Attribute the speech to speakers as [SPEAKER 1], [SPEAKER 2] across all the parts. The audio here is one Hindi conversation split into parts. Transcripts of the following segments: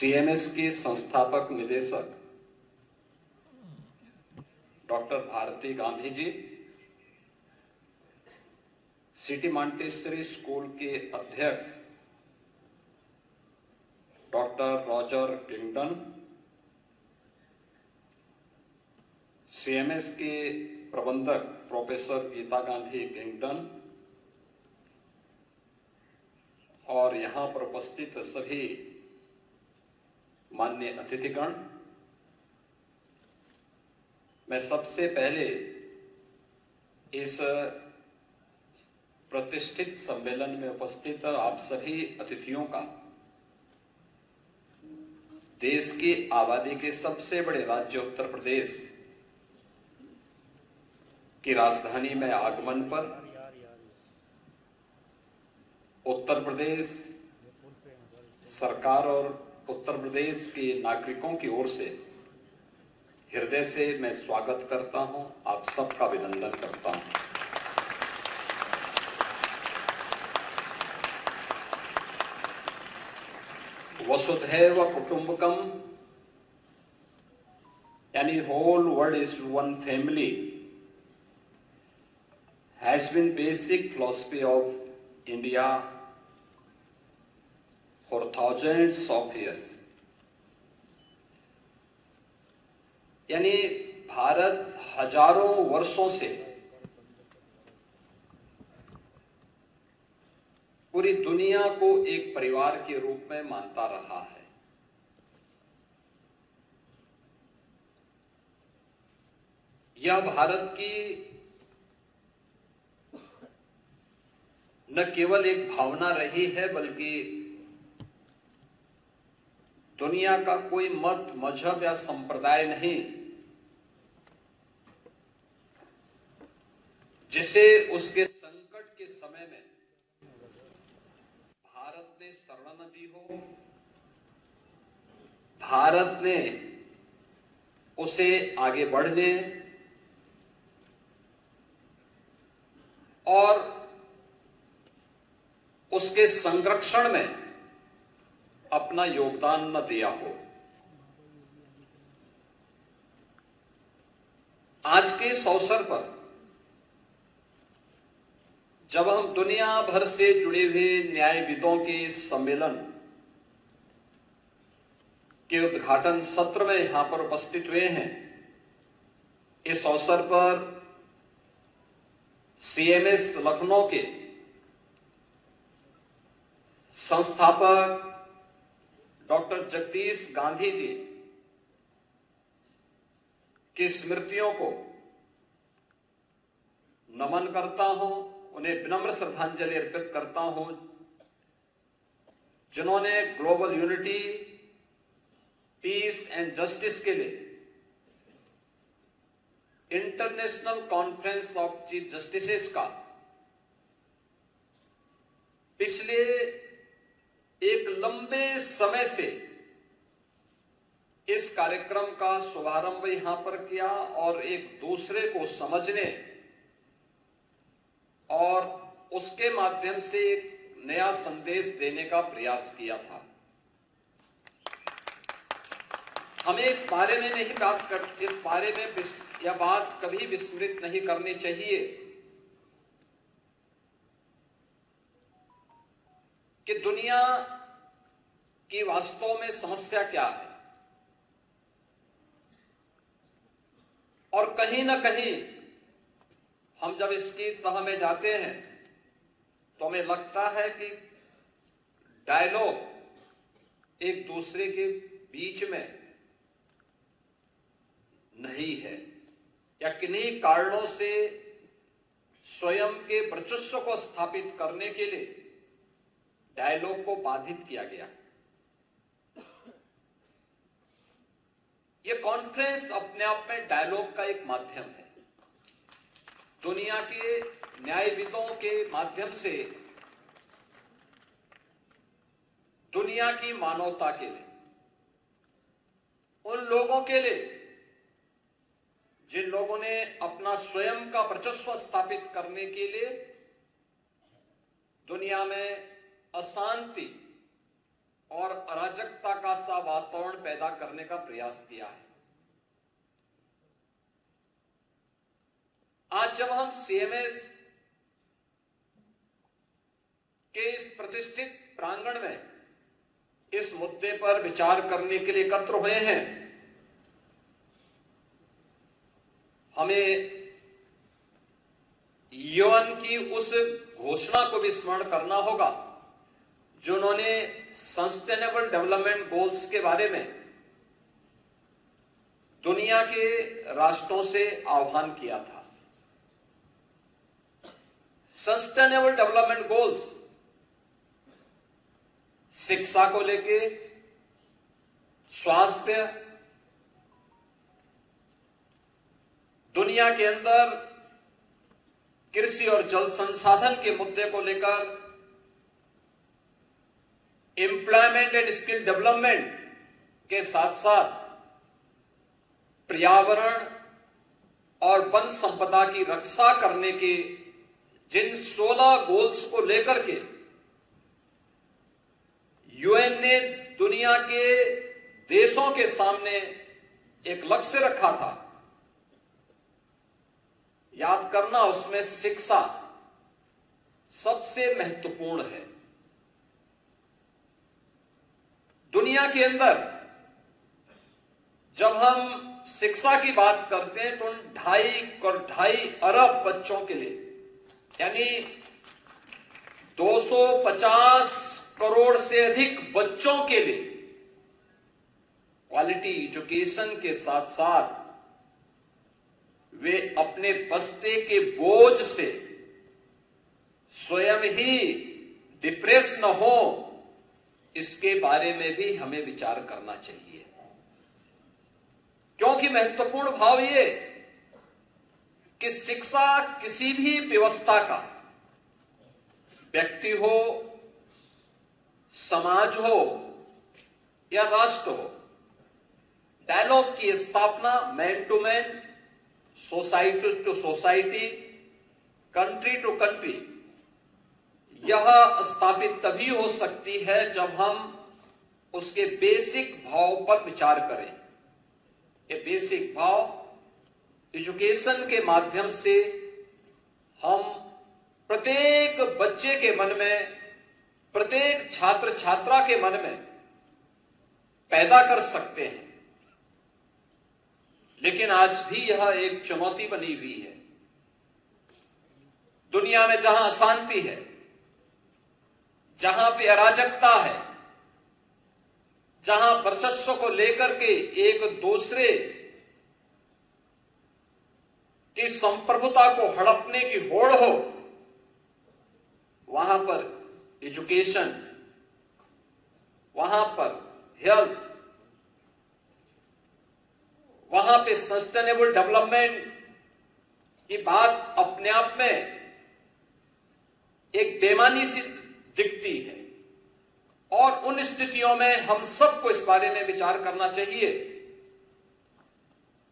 [SPEAKER 1] सीएमएस के संस्थापक निदेशक doctor Bharti Gandhi ji, city Montessori school के अध्यक्ष डॉक्टर रॉजर किंगडन, सीएमएस के प्रबंधक प्रोफेसर गीता गांधी किंगडन और यहां पर उपस्थित सभी माननीय अतिथिगण, मैं सबसे पहले इस प्रतिष्ठित सम्मेलन में उपस्थित आप सभी अतिथियों का देश की आबादी के सबसे बड़े राज्य उत्तर प्रदेश की राजधानी में आगमन पर उत्तर प्रदेश सरकार और उत्तर प्रदेश के नागरिकों की ओर से हृदय से मैं स्वागत करता हूं, आप सबका अभिनंदन करता हूं। वसुधैव कुटुंबकम यानी whole world is one family has been basic philosophy of India for thousands of years. यानी भारत हजारों वर्षों से पूरी दुनिया को एक परिवार के रूप में मानता रहा है। यह भारत की न केवल एक भावना रही है, बल्कि दुनिया का कोई मत, मजहब या संप्रदाय नहीं जिसे उसके संकट के समय में भारत ने शरण न दी हो, भारत ने उसे आगे बढ़ने और उसके संरक्षण में अपना योगदान न दिया हो। आज के इस अवसर पर जब हम दुनिया भर से जुड़े हुए न्यायविदों के सम्मेलन के उद्घाटन सत्र में यहां पर उपस्थित हुए हैं, इस अवसर पर सीएमएस लखनऊ के संस्थापक डॉक्टर जगदीश गांधी जी की स्मृतियों को नमन करता हूं, उन्हें विनम्र श्रद्धांजलि अर्पित करता हूं, जिन्होंने global unity, peace and justice के लिए international conference of chief justices का पिछले एक लंबे समय से इस कार्यक्रम का शुभारंभ यहां पर किया और एक दूसरे को समझने और उसके माध्यम से एक नया संदेश देने का प्रयास किया था। हमें इस बारे में यह बात कभी विस्मृत नहीं करनी चाहिए कि दुनिया की वास्तव में समस्या क्या है, और कहीं ना कहीं हम जब इसकी तह में जाते हैं तो हमें लगता है कि डायलॉग एक दूसरे के बीच में नहीं है, या किन्हीं कारणों से स्वयं के वर्चस्व को स्थापित करने के लिए डायलॉग को बाधित किया गया। यह कॉन्फ्रेंस अपने आप में डायलॉग का एक माध्यम है, दुनिया के न्यायविदों के माध्यम से दुनिया की मानवता के लिए, उन लोगों के लिए जिन लोगों ने अपना स्वयं का वर्चस्व स्थापित करने के लिए दुनिया में अशांति और अराजकता का सा वातावरण पैदा करने का प्रयास किया है। आज जब हम सीएमएस के इस प्रतिष्ठित प्रांगण में इस मुद्दे पर विचार करने के लिए एकत्र हुए हैं, हमें यूएन की उस घोषणा को भी स्मरण करना होगा जिन्होंने सस्टेनेबल डेवलपमेंट गोल्स के बारे में दुनिया के राष्ट्रों से आह्वान किया था। सस्टेनेबल डेवलपमेंट गोल्स शिक्षा को लेके, स्वास्थ्य, दुनिया के अंदर कृषि और जल संसाधन के मुद्दे को लेकर, एम्प्लॉयमेंट एंड स्किल डेवलपमेंट के साथ साथ पर्यावरण और वन संपदा की रक्षा करने के जिन 16 गोल्स को लेकर के यूएन ने दुनिया के देशों के सामने एक लक्ष्य रखा था, याद करना उसमें शिक्षा सबसे महत्वपूर्ण है। दुनिया के अंदर जब हम शिक्षा की बात करते हैं तो 2.5 अरब बच्चों के लिए, यानी 250 करोड़ से अधिक बच्चों के लिए क्वालिटी एजुकेशन के साथ साथ वे अपने बस्ते के बोझ से स्वयं ही डिप्रेस न हो, इसके बारे में भी हमें विचार करना चाहिए। क्योंकि महत्वपूर्ण भाव ये कि शिक्षा किसी भी व्यवस्था का, व्यक्ति हो, समाज हो या राष्ट्र हो, डायलॉग की स्थापना man to man, society to society, country to country, यह स्थापित तभी हो सकती है जब हम उसके बेसिक भाव पर विचार करें। ये बेसिक भाव एजुकेशन के माध्यम से हम प्रत्येक बच्चे के मन में, प्रत्येक छात्र छात्रा के मन में पैदा कर सकते हैं। लेकिन आज भी यह एक चुनौती बनी हुई है। दुनिया में जहां अशांति है, जहां पे अराजकता है, जहां वर्चस्व को लेकर के एक दूसरे की संप्रभुता को हड़पने की होड़ हो, वहां पर एजुकेशन, वहां पर हेल्थ, वहां पे सस्टेनेबल डेवलपमेंट की बात अपने आप में एक बेमानी सी दिखती है। और उन स्थितियों में हम सबको इस बारे में विचार करना चाहिए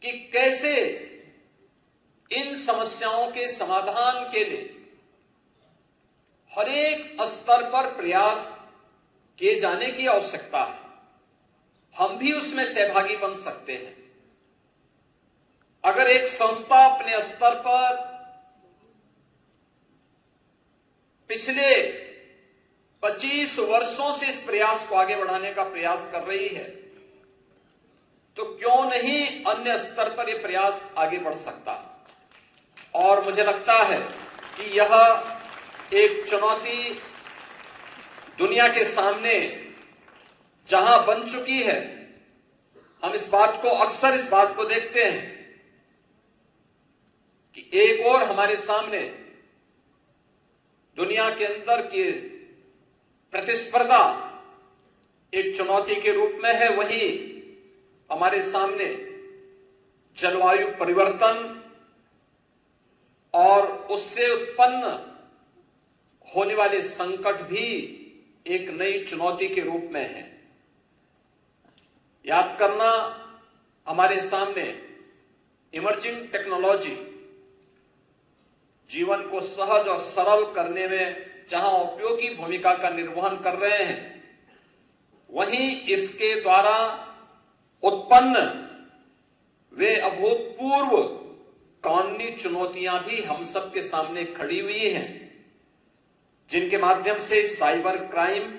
[SPEAKER 1] कि कैसे इन समस्याओं के समाधान के लिए हर एक स्तर पर प्रयास किए जाने की आवश्यकता है। हम भी उसमें सहभागी बन सकते हैं। अगर एक संस्था अपने स्तर पर पिछले 25 वर्षों से इस प्रयास को आगे बढ़ाने का प्रयास कर रही है, तो क्यों नहीं अन्य स्तर पर यह प्रयास आगे बढ़ सकता। और मुझे लगता है कि यह एक चुनौती दुनिया के सामने जहां बन चुकी है, हम इस बात को देखते हैं कि एक और हमारे सामने दुनिया के अंदर की प्रतिस्पर्धा एक चुनौती के रूप में है। वही हमारे सामने जलवायु परिवर्तन और उससे उत्पन्न होने वाले संकट भी एक नई चुनौती के रूप में है। याद करना, हमारे सामने इमर्जिंग टेक्नोलॉजी जीवन को सहज और सरल करने में जहां उपयोगी भूमिका का निर्वहन कर रहे हैं, वहीं इसके द्वारा उत्पन्न वे अभूतपूर्व कानूनी चुनौतियां भी हम सब के सामने खड़ी हुई हैं, जिनके माध्यम से साइबर क्राइम,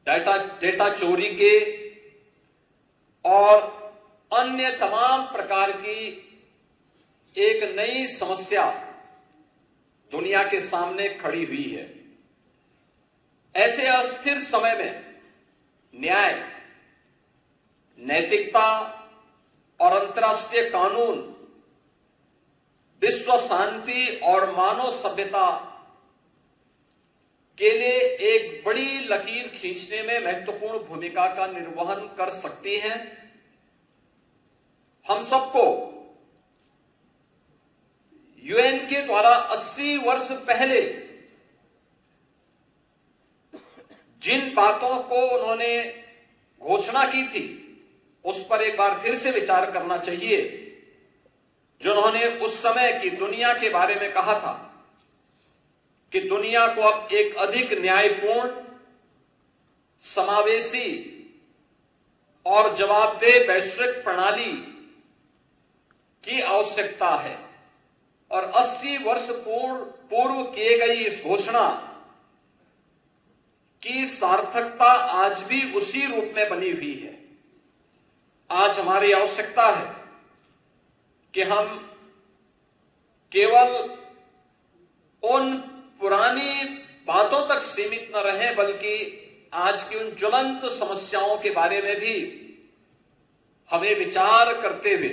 [SPEAKER 1] डेटा चोरी के और अन्य तमाम प्रकार की एक नई समस्या दुनिया के सामने खड़ी हुई है। ऐसे अस्थिर समय में न्याय, नैतिकता और अंतर्राष्ट्रीय कानून विश्व शांति और मानव सभ्यता के लिए एक बड़ी लकीर खींचने में महत्वपूर्ण भूमिका का निर्वहन कर सकती हैं। हम सबको यूएन के द्वारा 80 वर्ष पहले जिन बातों को उन्होंने घोषणा की थी, उस पर एक बार फिर से विचार करना चाहिए, जो उन्होंने उस समय की दुनिया के बारे में कहा था कि दुनिया को अब एक अधिक न्यायपूर्ण, समावेशी और जवाबदेह वैश्विक प्रणाली की आवश्यकता है। और 80 वर्ष पूर्व किए गई इस घोषणा की सार्थकता आज भी उसी रूप में बनी हुई है। आज हमारी आवश्यकता है कि हम केवल उन पुरानी बातों तक सीमित न रहें, बल्कि आज की उन ज्वलंत समस्याओं के बारे में भी हमें विचार करते हुए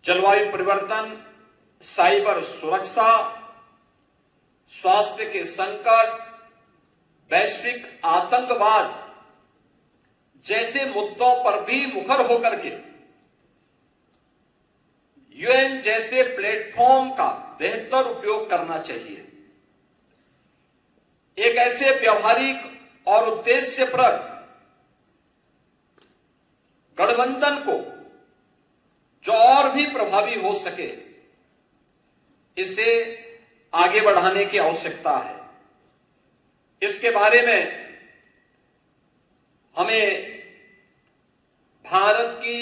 [SPEAKER 1] जलवायु परिवर्तन, साइबर सुरक्षा, स्वास्थ्य के संकट, वैश्विक आतंकवाद जैसे मुद्दों पर भी मुखर होकर के यूएन जैसे प्लेटफॉर्म का बेहतर उपयोग करना चाहिए। एक ऐसे व्यवहारिक और उद्देश्यप्रद गठबंधन को जो और भी प्रभावी हो सके, इसे आगे बढ़ाने की आवश्यकता है। इसके बारे में हमें भारत की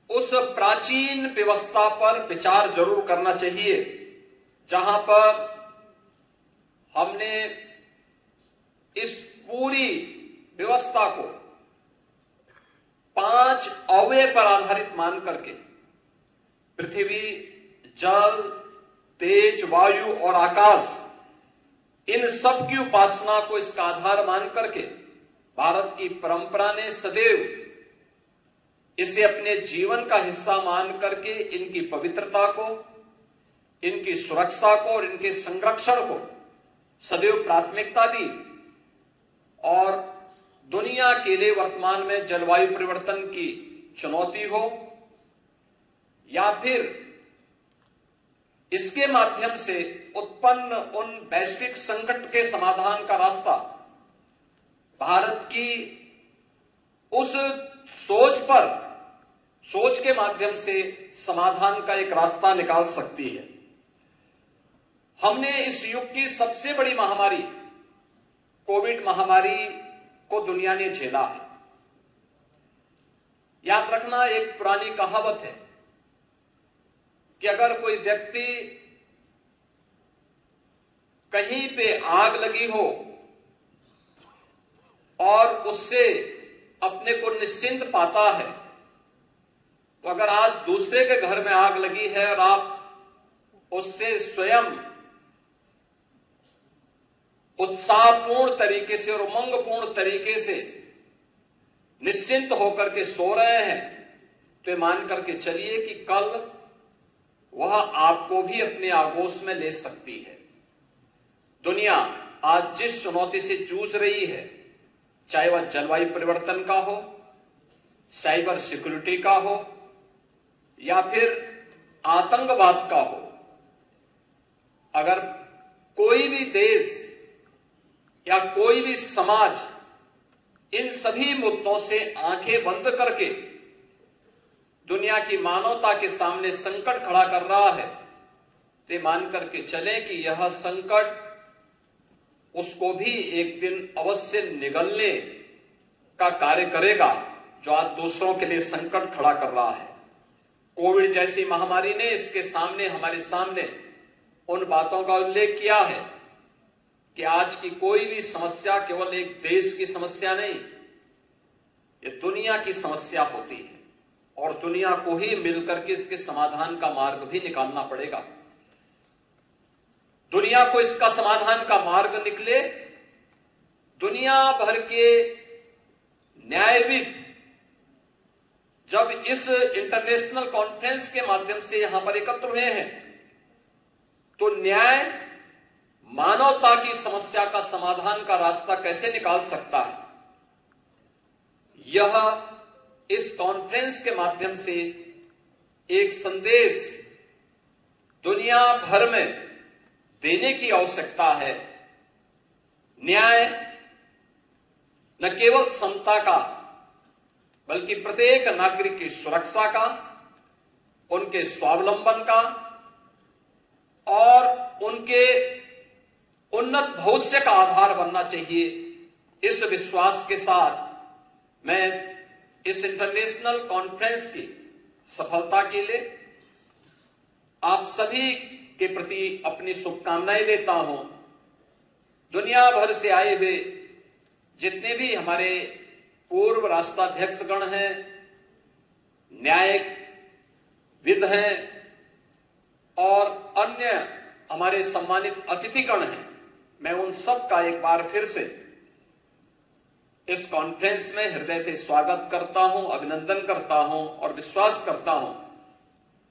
[SPEAKER 1] उस प्राचीन व्यवस्था पर विचार जरूर करना चाहिए, जहां पर हमने इस पूरी व्यवस्था को 5 अवयव पर आधारित मान करके पृथ्वी, जल, तेज, वायु और आकाश, इन सब की उपासना को इसका आधार मान करके भारत की परंपरा ने सदैव इसे अपने जीवन का हिस्सा मान करके इनकी पवित्रता को, इनकी सुरक्षा को और इनके संरक्षण को सदैव प्राथमिकता दी। और दुनिया के लिए वर्तमान में जलवायु परिवर्तन की चुनौती हो या फिर इसके माध्यम से उत्पन्न उन वैश्विक संकट के समाधान का रास्ता, भारत की उस सोच के माध्यम से समाधान का एक रास्ता निकाल सकती है। हमने इस युग की सबसे बड़ी महामारी कोविड महामारी को दुनिया ने झेला है। याद रखना, एक पुरानी कहावत है कि अगर कोई व्यक्ति कहीं पे आग लगी हो और उससे अपने को निश्चिंत पाता है, तो अगर आज दूसरे के घर में आग लगी है और आप उससे स्वयं उत्साहपूर्ण तरीके से और उमंगपूर्ण तरीके से निश्चिंत होकर के सो रहे हैं, तो ये मान करके चलिए कि कल वह आपको भी अपने आगोश में ले सकती है। दुनिया आज जिस चुनौती से जूझ रही है, चाहे वह जलवायु परिवर्तन का हो, साइबर सिक्योरिटी का हो या फिर आतंकवाद का हो, अगर कोई भी देश या कोई भी समाज इन सभी मुद्दों से आंखें बंद करके दुनिया की मानवता के सामने संकट खड़ा कर रहा है, तो मान करके चले कि यह संकट उसको भी एक दिन अवश्य निगलने का कार्य करेगा, जो आज दूसरों के लिए संकट खड़ा कर रहा है। कोविड जैसी महामारी ने इसके सामने, हमारे सामने उन बातों का उल्लेख किया है कि आज की कोई भी समस्या केवल एक देश की समस्या नहीं, ये दुनिया की समस्या होती है और दुनिया को ही मिलकर के इसके समाधान का मार्ग भी निकालना पड़ेगा। दुनिया को इसका समाधान का मार्ग निकले, दुनिया भर के न्यायविद जब इस इंटरनेशनल कॉन्फ्रेंस के माध्यम से यहां पर एकत्र हुए हैं, तो न्याय मानवता की समस्या का समाधान का रास्ता कैसे निकाल सकता है, यह इस कॉन्फ्रेंस के माध्यम से एक संदेश दुनिया भर में देने की आवश्यकता है। न्याय न केवल समता का, बल्कि प्रत्येक नागरिक की सुरक्षा का, उनके स्वावलंबन का और उनके उन्नत भविष्य का आधार बनना चाहिए। इस विश्वास के साथ मैं इस इंटरनेशनल कॉन्फ्रेंस की सफलता के लिए आप सभी के प्रति अपनी शुभकामनाएं देता हूं। दुनिया भर से आए हुए जितने भी हमारे पूर्व राष्ट्राध्यक्षगण हैं, न्यायविद हैं और अन्य हमारे सम्मानित अतिथिगण हैं, मैं उन सब का एक बार फिर से इस कॉन्फ्रेंस में हृदय से स्वागत करता हूं, अभिनंदन करता हूं और विश्वास करता हूं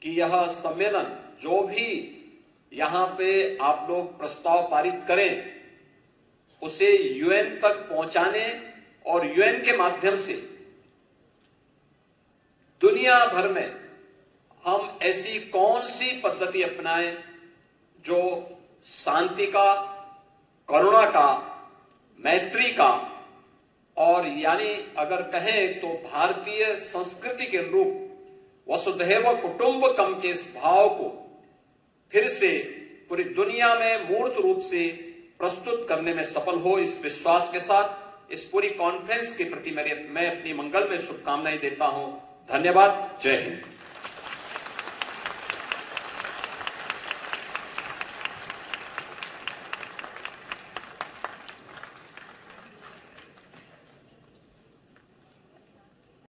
[SPEAKER 1] कि यह सम्मेलन जो भी यहां पे आप लोग प्रस्ताव पारित करें, उसे यूएन तक पहुंचाने और यूएन के माध्यम से दुनिया भर में हम ऐसी कौन सी पद्धति अपनाएं जो शांति का, करुणा का, मैत्री का और यानी अगर कहें तो भारतीय संस्कृति के अनुरूप वसुधैव कुटुंबकम के इस भाव को फिर से पूरी दुनिया में मूर्त रूप से प्रस्तुत करने में सफल हो, इस विश्वास के साथ इस पूरी कॉन्फ्रेंस के प्रति मैं अपनी मंगलमय शुभकामनाएं देता हूं। धन्यवाद। जय हिंद।